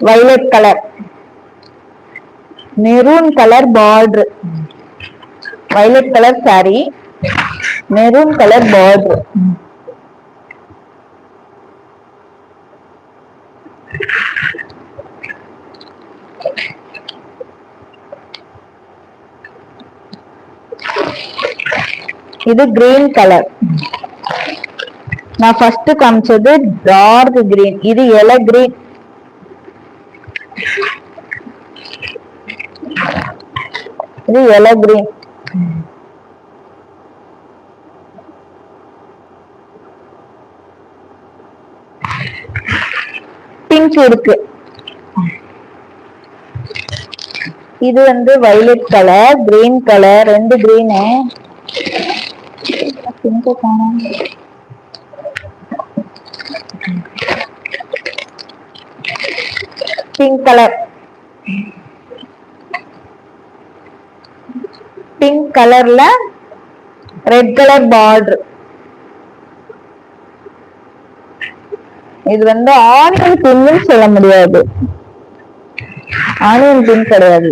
Violet colour, maroon colour border, violet colour sorry, maroon colour border. இது green colour. நான் first காமிச்சது dark green, இது எலை green. இது எலை கிரீன். பிங்க் இருக்கு. இது வந்து வயலட் கலர், கிரீன் கலர், ரெண்டு கிரீனு. பிங்க் காணோம். பிங்க் கலர், பிங்க் கலர்ல ரெட் கலர் பார்டர். இது வந்து ஆனியன் பின்னு சொல்ல முடியாது, ஆனியன் பின் கிடையாது.